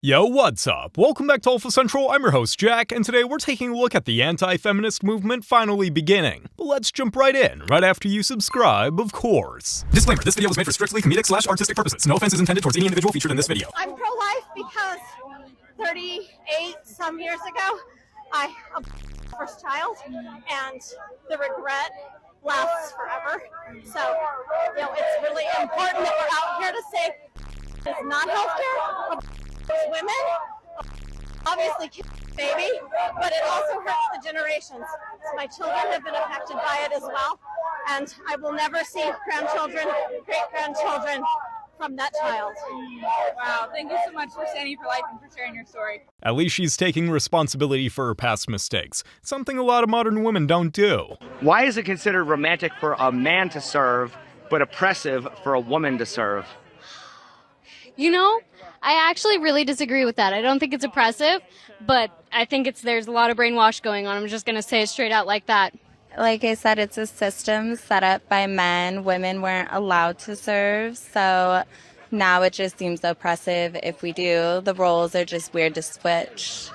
Yo, what's up? Welcome back to Alpha Central, I'm your host Jack, and today we're taking a look at the anti-feminist movement finally beginning. But let's jump right in, right after you subscribe, of course. Disclaimer, this video was made for strictly comedic/artistic purposes. No offense is intended towards any individual featured in this video. I'm pro-life because 38 some years ago, I aborted my first child, and the regret lasts forever. So, it's really important that we're out here to say it's not healthcare. Women, obviously baby, but it also hurts the generations. So my children have been affected by it as well, and I will never see grandchildren, great-grandchildren from that child. Wow, thank you so much for standing for life and for sharing your story. At least she's taking responsibility for her past mistakes, something a lot of modern women don't do. Why is it considered romantic for a man to serve, but oppressive for a woman to serve? You know, I actually really disagree with that. I don't think it's oppressive, but I think there's a lot of brainwash going on. I'm just going to say it straight out like that. Like I said, it's a system set up by men. Women weren't allowed to serve, so now it just seems oppressive if we do. The roles are just weird to switch.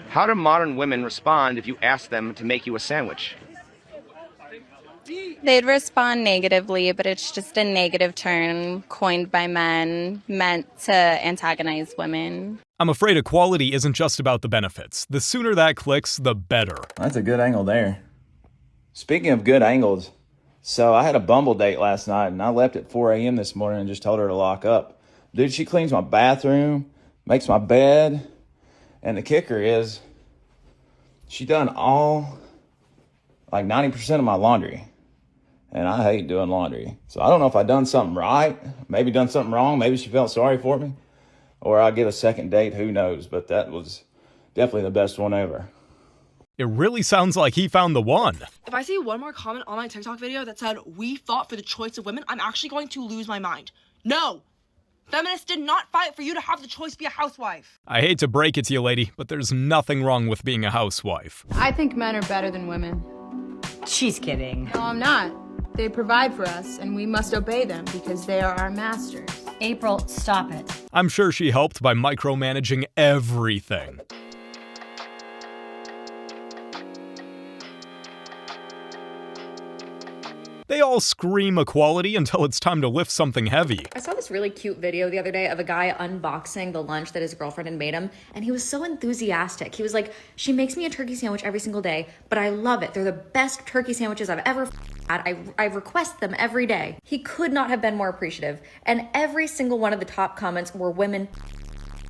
How do modern women respond if you ask them to make you a sandwich? They'd respond negatively, but it's just a negative term coined by men, meant to antagonize women. I'm afraid equality isn't just about the benefits. The sooner that clicks, the better. That's a good angle there. Speaking of good angles, so I had a Bumble date last night, and I left at 4 a.m. this morning and just told her to lock up. Dude, she cleans my bathroom, makes my bed, and the kicker is she done all, like 90% of my laundry. And I hate doing laundry. So I don't know if I done something right, maybe done something wrong, maybe she felt sorry for me, or I'll get a second date, who knows, but that was definitely the best one ever. It really sounds like he found the one. If I see one more comment on my TikTok video that said, "We fought for the choice of women," I'm actually going to lose my mind. No! Feminists did not fight for you to have the choice to be a housewife. I hate to break it to you, lady, but there's nothing wrong with being a housewife. I think men are better than women. She's kidding. No, I'm not. They provide for us, and we must obey them because they are our masters. April, stop it. I'm sure she helped by micromanaging everything. They all scream equality until it's time to lift something heavy. I saw this really cute video the other day of a guy unboxing the lunch that his girlfriend had made him, and he was so enthusiastic. He was like, "She makes me a turkey sandwich every single day, but I love it. They're the best turkey sandwiches I've ever had. I request them every day." He could not have been more appreciative, and every single one of the top comments were women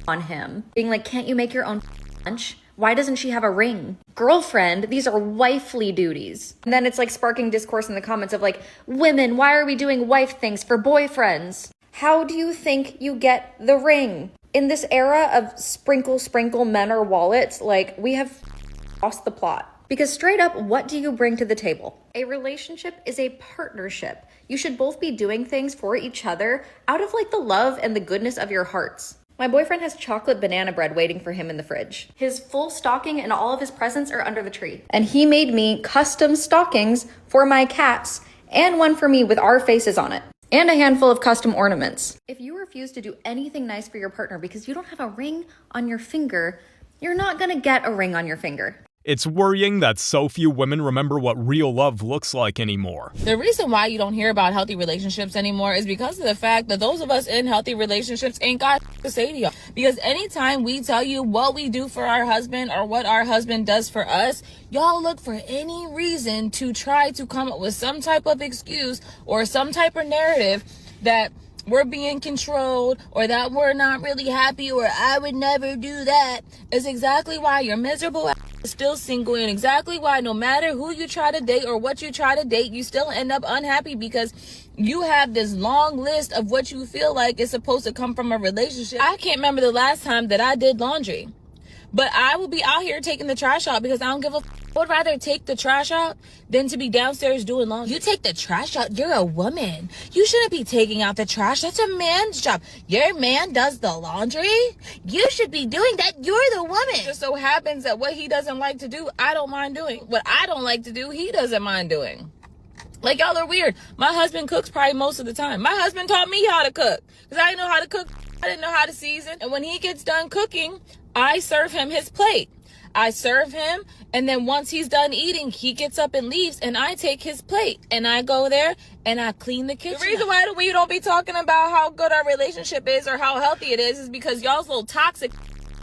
on him, being like, "Can't you make your own lunch? Why doesn't she have a ring? Girlfriend, these are wifely duties." And then it's like sparking discourse in the comments of like, "Women, why are we doing wife things for boyfriends? How do you think you get the ring?" In this era of sprinkle men or wallets, like, we have lost the plot. Because straight up, what do you bring to the table? A relationship is a partnership. You should both be doing things for each other out of like the love and the goodness of your hearts. My boyfriend has chocolate banana bread waiting for him in the fridge. His full stocking and all of his presents are under the tree. And he made me custom stockings for my cats and one for me with our faces on it. And a handful of custom ornaments. If you refuse to do anything nice for your partner because you don't have a ring on your finger, you're not gonna get a ring on your finger. It's worrying that so few women remember what real love looks like anymore. The reason why you don't hear about healthy relationships anymore is because of the fact that those of us in healthy relationships ain't got to say to y'all. Because anytime we tell you what we do for our husband or what our husband does for us, y'all look for any reason to try to come up with some type of excuse or some type of narrative that we're being controlled or that we're not really happy or I would never do that. Is exactly why you're miserable is still single, and exactly why no matter who you try to date or what you try to date, you still end up unhappy because you have this long list of what you feel like is supposed to come from a relationship. I can't remember the last time that I did laundry, but I will be out here taking the trash out because I don't give a I would rather take the trash out than to be downstairs doing laundry. You take the trash out, you're a woman. You shouldn't be taking out the trash. That's a man's job. Your man does the laundry. You should be doing that. You're the woman. It just so happens that what he doesn't like to do, I don't mind doing. What I don't like to do, he doesn't mind doing. Like, y'all are weird. My husband cooks probably most of the time. My husband taught me how to cook because I didn't know how to cook I didn't know how to season. And when he gets done cooking, I serve him his plate. I serve him, and then once he's done eating, he gets up and leaves, and I take his plate, and I go there, and I clean the kitchen. The reason why we don't be talking about how good our relationship is or how healthy it is because y'all's little toxic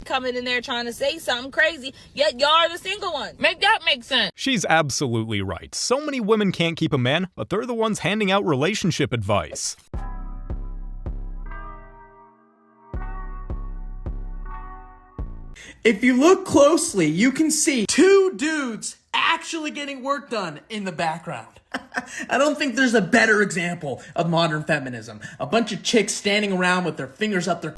coming in there trying to say something crazy, yet y'all are the single ones. Make that make sense. She's absolutely right. So many women can't keep a man, but they're the ones handing out relationship advice. If you look closely, you can see two dudes actually getting work done in the background. I don't think there's a better example of modern feminism. A bunch of chicks standing around with their fingers up their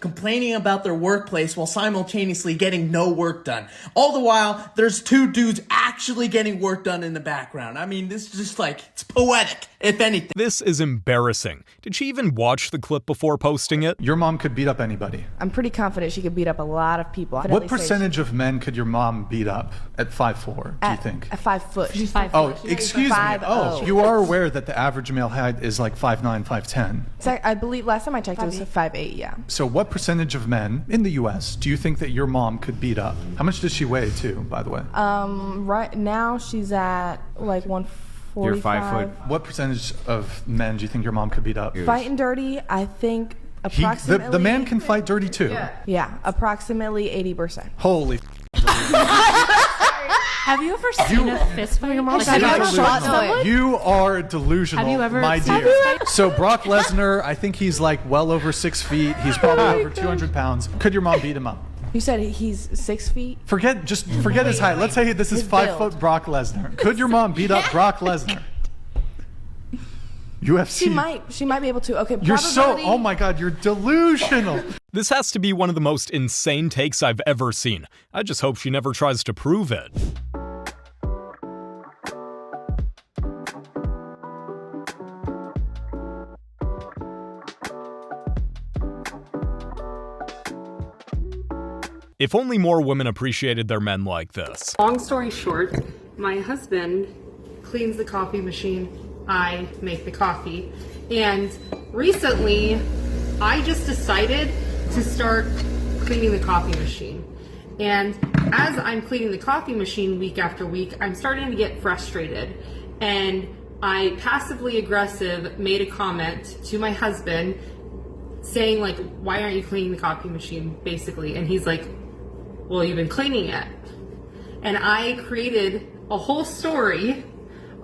complaining about their workplace while simultaneously getting no work done. All the while, there's two dudes actually getting work done in the background. I mean, this is just like, it's poetic, if anything. This is embarrassing. Did she even watch the clip before posting it? Your mom could beat up anybody. I'm pretty confident she could beat up a lot of people. What percentage of men could your mom beat up at 5'4", do you think? At 5 foot. She's 5 Oh, foot. excuse me. Oh, you are aware that the average male height is like 5'9", 5'10". So I believe last time I checked it was 5'8", yeah. So what percentage of men in the U.S. do you think that your mom could beat up? How much does she weigh too, by the way? Right now she's at like 145. You're 5 foot. What percentage of men do you think your mom could beat up? Fighting dirty, I think approximately. The man can fight dirty too. Yeah, approximately 80%. Holy. Have you ever seen a fist fight? Have you ever shot someone? You are delusional, Have you ever my dear. So Brock Lesnar, I think he's like well over 6 feet. He's probably over 200 pounds. Could your mom beat him up? You said he's 6 feet? Forget his height. Let's say this is 5 foot Brock Lesnar. Could your mom beat up Brock Lesnar? UFC. She might be able to. Okay, You're so, oh my God, you're delusional. This has to be one of the most insane takes I've ever seen. I just hope she never tries to prove it. If only more women appreciated their men like this. Long story short, my husband cleans the coffee machine, I make the coffee. And recently, I just decided to start cleaning the coffee machine. And as I'm cleaning the coffee machine week after week, I'm starting to get frustrated. And I passively aggressive made a comment to my husband saying like, why aren't you cleaning the coffee machine, basically? And he's like, well, you've been cleaning it. And I created a whole story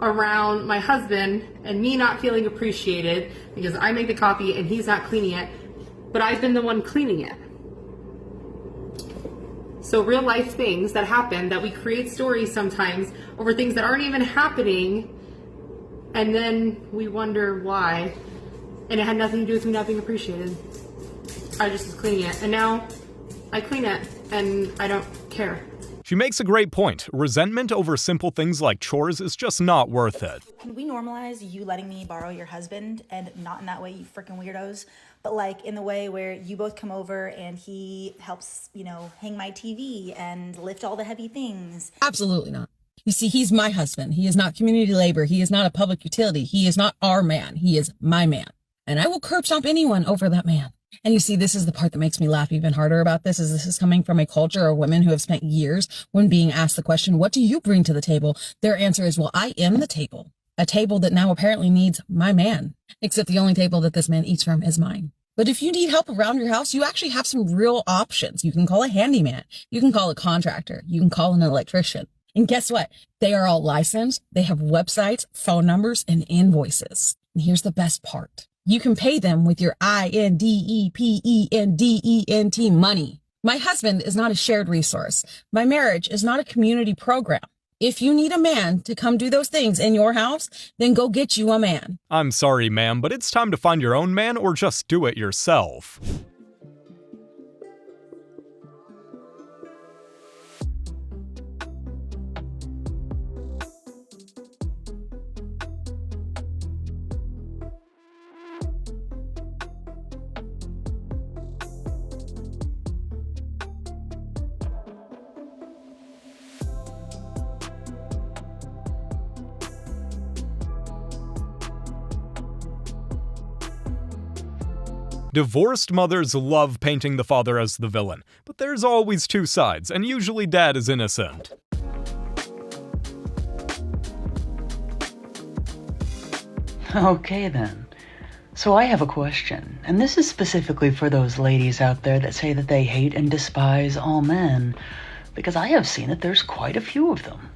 around my husband and me not feeling appreciated because I make the coffee and he's not cleaning it, but I've been the one cleaning it. So real life things that happen, that we create stories sometimes over things that aren't even happening, and then we wonder why, and it had nothing to do with me not being appreciated. I just was cleaning it, and now I clean it, and I don't care. She makes a great point. Resentment over simple things like chores is just not worth it. Can we normalize you letting me borrow your husband, and not in that way, you freaking weirdos, but like in the way where you both come over and he helps, you know, hang my TV and lift all the heavy things? Absolutely not. You see, he's my husband. He is not community labor. He is not a public utility. He is not our man. He is my man. And I will curb stomp anyone over that man. And you see, this is the part that makes me laugh even harder about this, is this is coming from a culture of women who have spent years when being asked the question, what do you bring to the table? Their answer is, well, I am the table. A table that now apparently needs my man, except the only table that this man eats from is mine. But if you need help around your house, you actually have some real options. You can call a handyman. You can call a contractor. You can call an electrician. And guess what? They are all licensed. They have websites, phone numbers, and invoices. And here's the best part. You can pay them with your INDEPENDENT money. My husband is not a shared resource. My marriage is not a community program. If you need a man to come do those things in your house, then go get you a man. I'm sorry, ma'am, but it's time to find your own man or just do it yourself. Divorced mothers love painting the father as the villain, but there's always two sides, and usually dad is innocent. Okay then. So I have a question, and this is specifically for those ladies out there that say that they hate and despise all men, because I have seen that there's quite a few of them.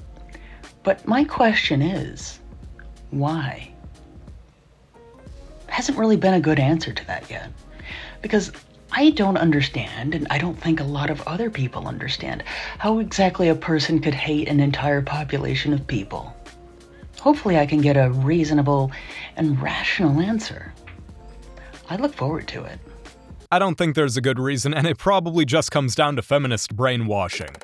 But my question is, why? Hasn't really been a good answer to that yet. Because I don't understand, and I don't think a lot of other people understand, how exactly a person could hate an entire population of people. Hopefully I can get a reasonable and rational answer. I look forward to it. I don't think there's a good reason, and it probably just comes down to feminist brainwashing.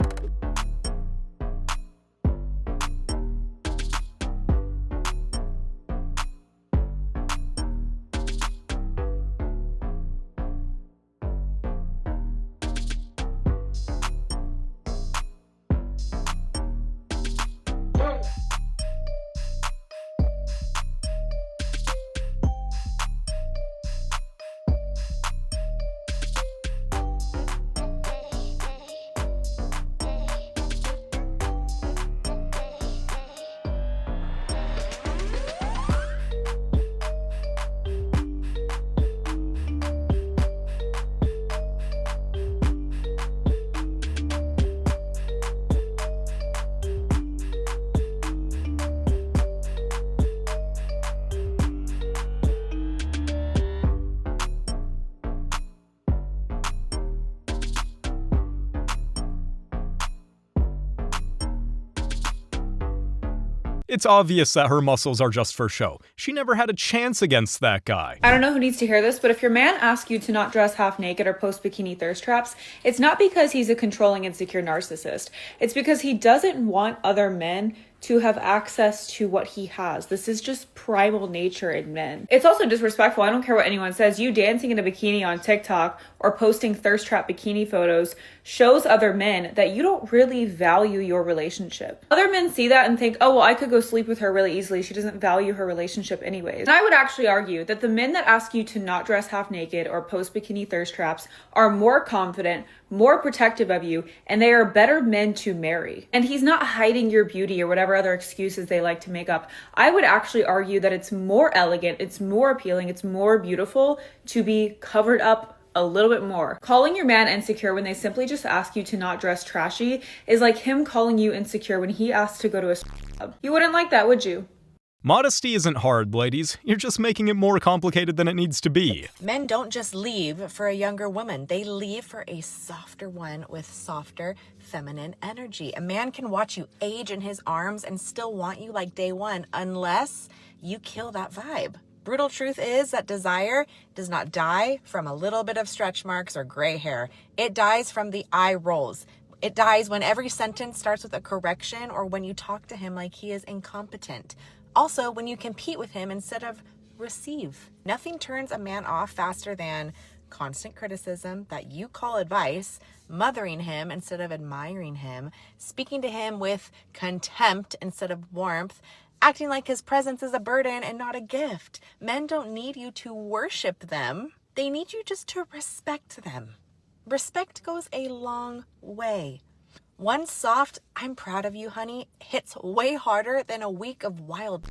It's obvious that her muscles are just for show. She never had a chance against that guy. I don't know who needs to hear this, but if your man asks you to not dress half naked or post bikini thirst traps, it's not because he's a controlling, insecure narcissist. It's because he doesn't want other men to have access to what he has. This is just primal nature in men. It's also disrespectful. I don't care what anyone says. You dancing in a bikini on TikTok or posting thirst trap bikini photos shows other men that you don't really value your relationship. Other men see that and think, oh, well, I could go sleep with her really easily. She doesn't value her relationship anyways. And I would actually argue that the men that ask you to not dress half naked or post bikini thirst traps are more confident, more protective of you, and they are better men to marry. And he's not hiding your beauty or whatever other excuses they like to make up. I would actually argue that it's more elegant, it's more appealing, it's more beautiful to be covered up a little bit more. Calling your man insecure when they simply just ask you to not dress trashy is like him calling you insecure when he asks to go to a club. You wouldn't like that, would you? Modesty isn't hard, ladies. You're just making it more complicated than it needs to be. Men don't just leave for a younger woman. They leave for a softer one with softer feminine energy. A man can watch you age in his arms and still want you like day one unless you kill that vibe. Brutal truth is that desire does not die from a little bit of stretch marks or gray hair. It dies from the eye rolls. It dies when every sentence starts with a correction or when you talk to him like he is incompetent. Also, when you compete with him instead of receive. Nothing turns a man off faster than constant criticism that you call advice, mothering him instead of admiring him, speaking to him with contempt instead of warmth, acting like his presence is a burden and not a gift. Men don't need you to worship them. They need you just to respect them. Respect goes a long way. One soft, I'm proud of you, honey, hits way harder than a week of wild.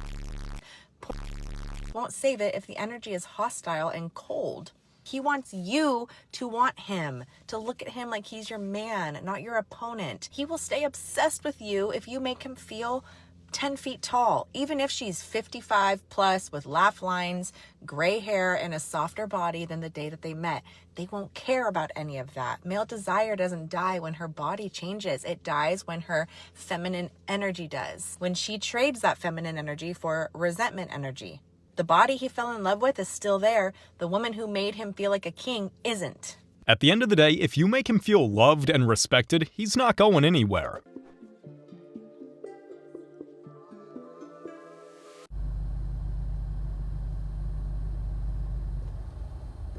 Won't save it if the energy is hostile and cold. He wants you to want him, to look at him like he's your man, not your opponent. He will stay obsessed with you if you make him feel 10 feet tall, even if she's 55 plus with laugh lines, gray hair, and a softer body than the day that they met. They won't care about any of that. Male desire doesn't die when her body changes. It dies when her feminine energy does. When she trades that feminine energy for resentment energy. The body he fell in love with is still there. The woman who made him feel like a king isn't. At the end of the day, if you make him feel loved and respected, he's not going anywhere.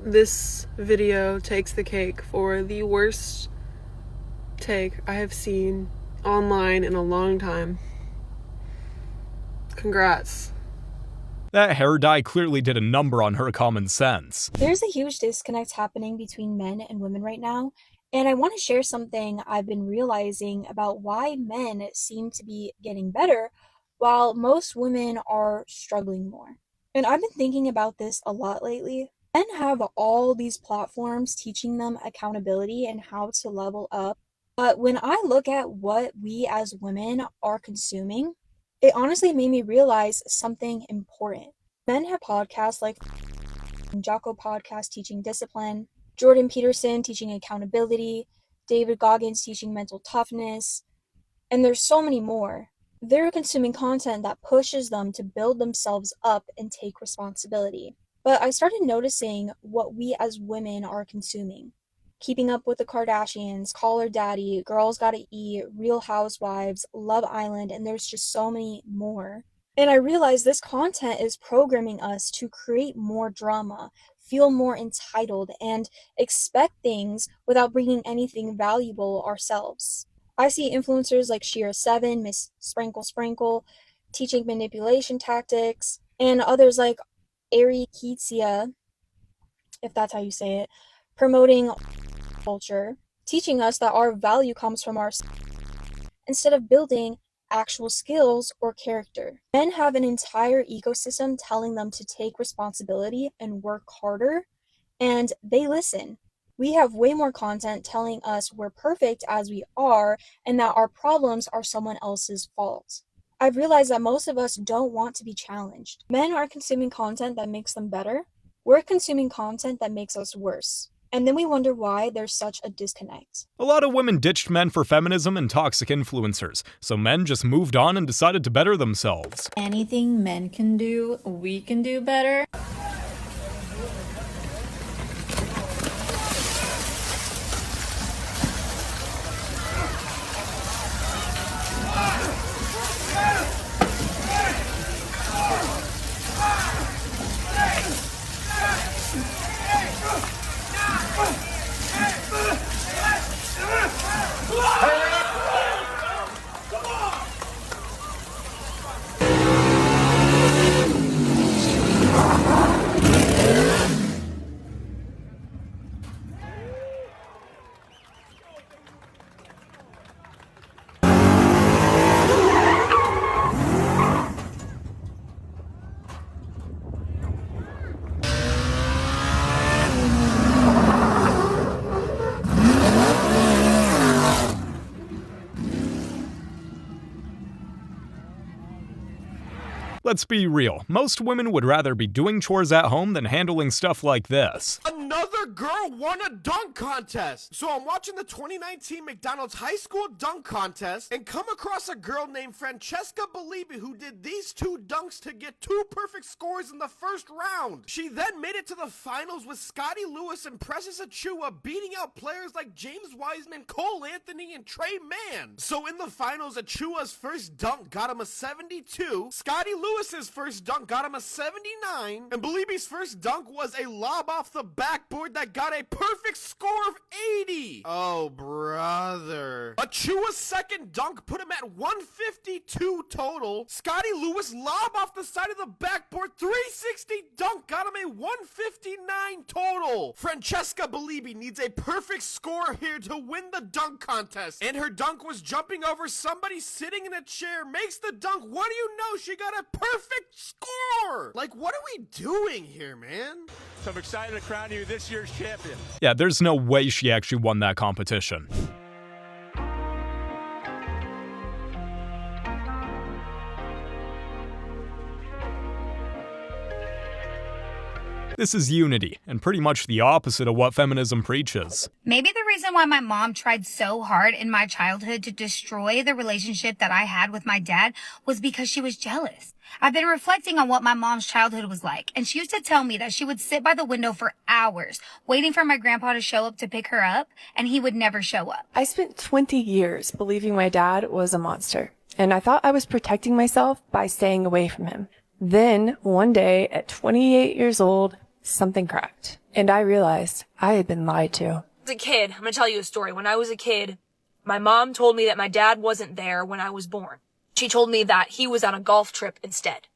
This video takes the cake for the worst take I have seen online in a long time. Congrats. That hair dye clearly did a number on her common sense. There's a huge disconnect happening between men and women right now, and I want to share something I've been realizing about why men seem to be getting better while most women are struggling more. And I've been thinking about this a lot lately. Men have all these platforms teaching them accountability and how to level up. But when I look at what we as women are consuming, it honestly made me realize something important. Men have podcasts like Jocko Podcast teaching discipline, Jordan Peterson teaching accountability, David Goggins teaching mental toughness, and there's so many more. They're consuming content that pushes them to build themselves up and take responsibility. But I started noticing what we as women are consuming. Keeping Up with the Kardashians, Call Her Daddy, Girls Gotta Eat, Real Housewives, Love Island, and there's just so many more. And I realized this content is programming us to create more drama, feel more entitled, and expect things without bringing anything valuable ourselves. I see influencers like Shira7, Miss Sprinkle, teaching manipulation tactics, and others like ARAKO, if that's how you say it, promoting culture, teaching us that our value comes from our instead of building actual skills or character. Men have an entire ecosystem telling them to take responsibility and work harder, and they listen. We have way more content telling us we're perfect as we are and that our problems are someone else's fault. I've realized that most of us don't want to be challenged. Men are consuming content that makes them better. We're consuming content that makes us worse. And then we wonder why there's such a disconnect. A lot of women ditched men for feminism and toxic influencers, so men just moved on and decided to better themselves. Anything men can do, we can do better. Let's be real, most women would rather be doing chores at home than handling stuff like this. Another girl won a dunk contest. So I'm watching the 2019 McDonald's High School Dunk Contest and come across a girl named Francesca Bellibi who did these 2 dunks to get 2 perfect scores in the first round. She then made it to the finals with Scotty Lewis and Precious Achua beating out players like James Wiseman, Cole Anthony, and Trey Mann. So in the finals, Achua's first dunk got him a 72, Scotty Lewis's first dunk got him a 79, and Bellibi's first dunk was a lob off the backboard that got a perfect score of 80. Oh, brother. Achua's second dunk put him at 152 total. Scotty Lewis lob off the side of the backboard, 360 dunk got him a 159 total. Francesca Bellibi needs a perfect score here to win the dunk contest, and her dunk was jumping over somebody sitting in a chair. Makes the dunk. What do you know? She got a perfect score. Like, what are we doing here, man? So I'm excited to crown you this year's champion. Yeah, there's no way she actually won that competition. This is unity, and pretty much the opposite of what feminism preaches. Maybe the reason why my mom tried so hard in my childhood to destroy the relationship that I had with my dad was because she was jealous. I've been reflecting on what my mom's childhood was like, and she used to tell me that she would sit by the window for hours waiting for my grandpa to show up to pick her up, and he would never show up. I spent 20 years believing my dad was a monster, and I thought I was protecting myself by staying away from him. Then, one day, at 28 years old, something cracked, and I realized I had been lied to. As a kid, I'm gonna tell you a story. When I was a kid, my mom told me that my dad wasn't there when I was born. She told me that he was on a golf trip instead.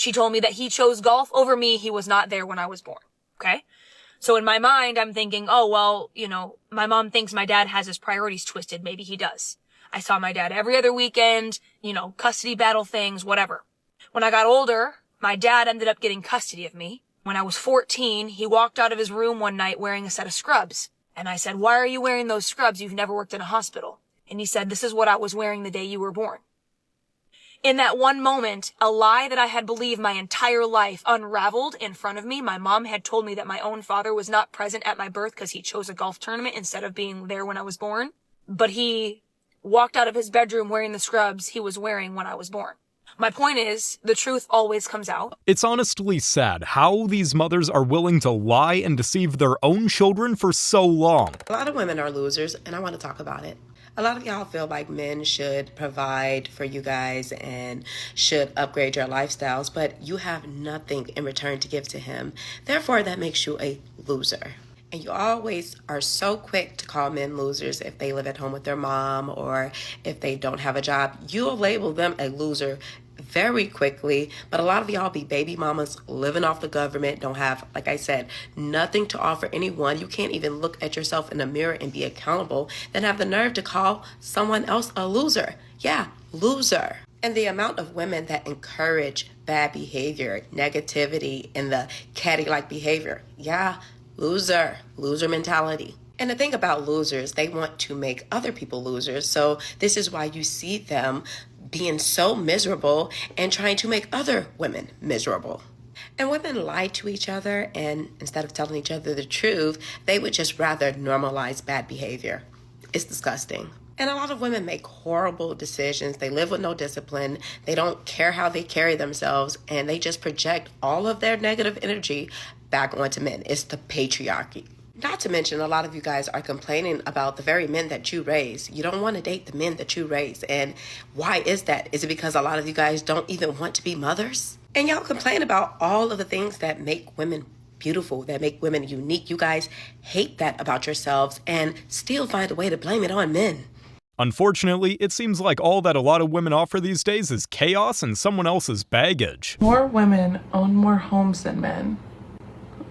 She told me that he chose golf over me. He was not there when I was born. Okay. So in my mind, I'm thinking, oh, well, you know, my mom thinks my dad has his priorities twisted. Maybe he does. I saw my dad every other weekend, you know, custody battle things, whatever. When I got older, my dad ended up getting custody of me. When I was 14, he walked out of his room one night wearing a set of scrubs. And I said, why are you wearing those scrubs? You've never worked in a hospital. And he said, this is what I was wearing the day you were born. In that one moment, a lie that I had believed my entire life unraveled in front of me. My mom had told me that my own father was not present at my birth because he chose a golf tournament instead of being there when I was born. But he walked out of his bedroom wearing the scrubs he was wearing when I was born. My point is, the truth always comes out. It's honestly sad how these mothers are willing to lie and deceive their own children for so long. A lot of women are losers, and I want to talk about it. A lot of y'all feel like men should provide for you guys and should upgrade your lifestyles, but you have nothing in return to give to him. Therefore, that makes you a loser. And you always are so quick to call men losers if they live at home with their mom or if they don't have a job. You'll label them a loser very quickly, but a lot of y'all be baby mamas living off the government, don't have, like I said, nothing to offer anyone. You can't even look at yourself in the mirror and be accountable, then have the nerve to call someone else a loser. Yeah, loser. And the amount of women that encourage bad behavior, negativity, and the catty-like behavior. Yeah, loser mentality. And the thing about losers, they want to make other people losers. So this is why you see them being so miserable and trying to make other women miserable. And women lie to each other, and instead of telling each other the truth, they would just rather normalize bad behavior. It's disgusting. And a lot of women make horrible decisions. They live with no discipline. They don't care how they carry themselves, and they just project all of their negative energy back onto men. It's the patriarchy. Not to mention, a lot of you guys are complaining about the very men that you raise. You don't want to date the men that you raise. And why is that? Is it because a lot of you guys don't even want to be mothers? And y'all complain about all of the things that make women beautiful, that make women unique. You guys hate that about yourselves and still find a way to blame it on men. Unfortunately, it seems like all that a lot of women offer these days is chaos and someone else's baggage. More women own more homes than men,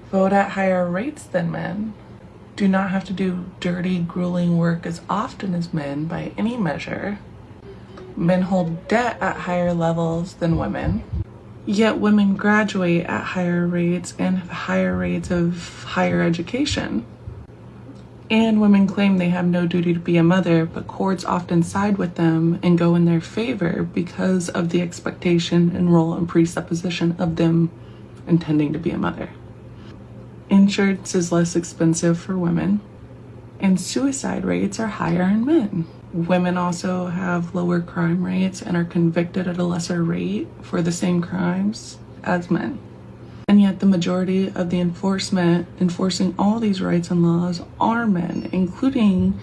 vote at higher rates than men, do not have to do dirty, grueling work as often as men by any measure. Men hold debt at higher levels than women, yet women graduate at higher rates and have higher rates of higher education. And women claim they have no duty to be a mother, but courts often side with them and go in their favor because of the expectation and role and presupposition of them intending to be a mother. Insurance is less expensive for women, and suicide rates are higher in men. Women also have lower crime rates and are convicted at a lesser rate for the same crimes as men. And yet the majority of the enforcing all these rights and laws are men, including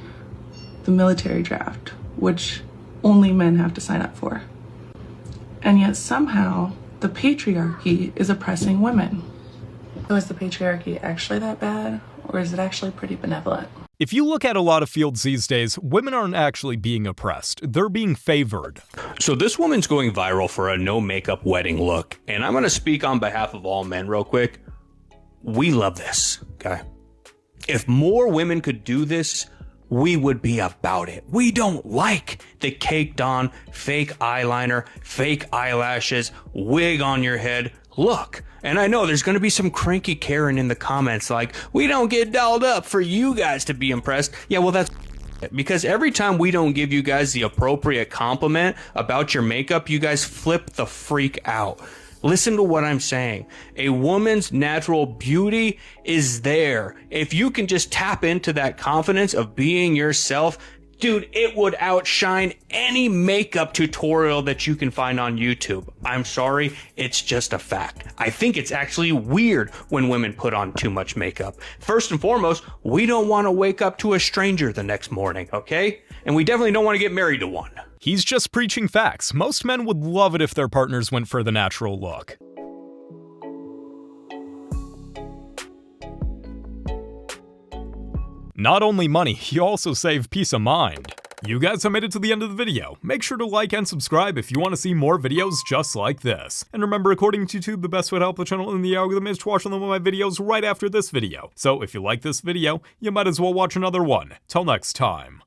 the military draft, which only men have to sign up for. And yet somehow the patriarchy is oppressing women. So is the patriarchy actually that bad, or is it actually pretty benevolent? If you look at a lot of fields these days, women aren't actually being oppressed. They're being favored. So this woman's going viral for a no makeup wedding look. And I'm going to speak on behalf of all men real quick. We love this, okay? If more women could do this, we would be about it. We don't like the caked on, fake eyeliner, fake eyelashes, wig on your head look. And I know there's going to be some cranky Karen in the comments like, we don't get dolled up for you guys to be impressed. Yeah, well, that's because every time we don't give you guys the appropriate compliment about your makeup, you guys flip the freak out. Listen to what I'm saying. A woman's natural beauty is there. If you can just tap into that confidence of being yourself, dude, it would outshine any makeup tutorial that you can find on YouTube. I'm sorry, it's just a fact. I think it's actually weird when women put on too much makeup. First and foremost, we don't want to wake up to a stranger the next morning, okay? And we definitely don't want to get married to one. He's just preaching facts. Most men would love it if their partners went for the natural look. Not only money, you also save peace of mind. You guys have made it to the end of the video. Make sure to like and subscribe if you want to see more videos just like this. And remember, according to YouTube, the best way to help the channel in the algorithm is to watch one of my videos right after this video. So if you like this video, you might as well watch another one. Till next time.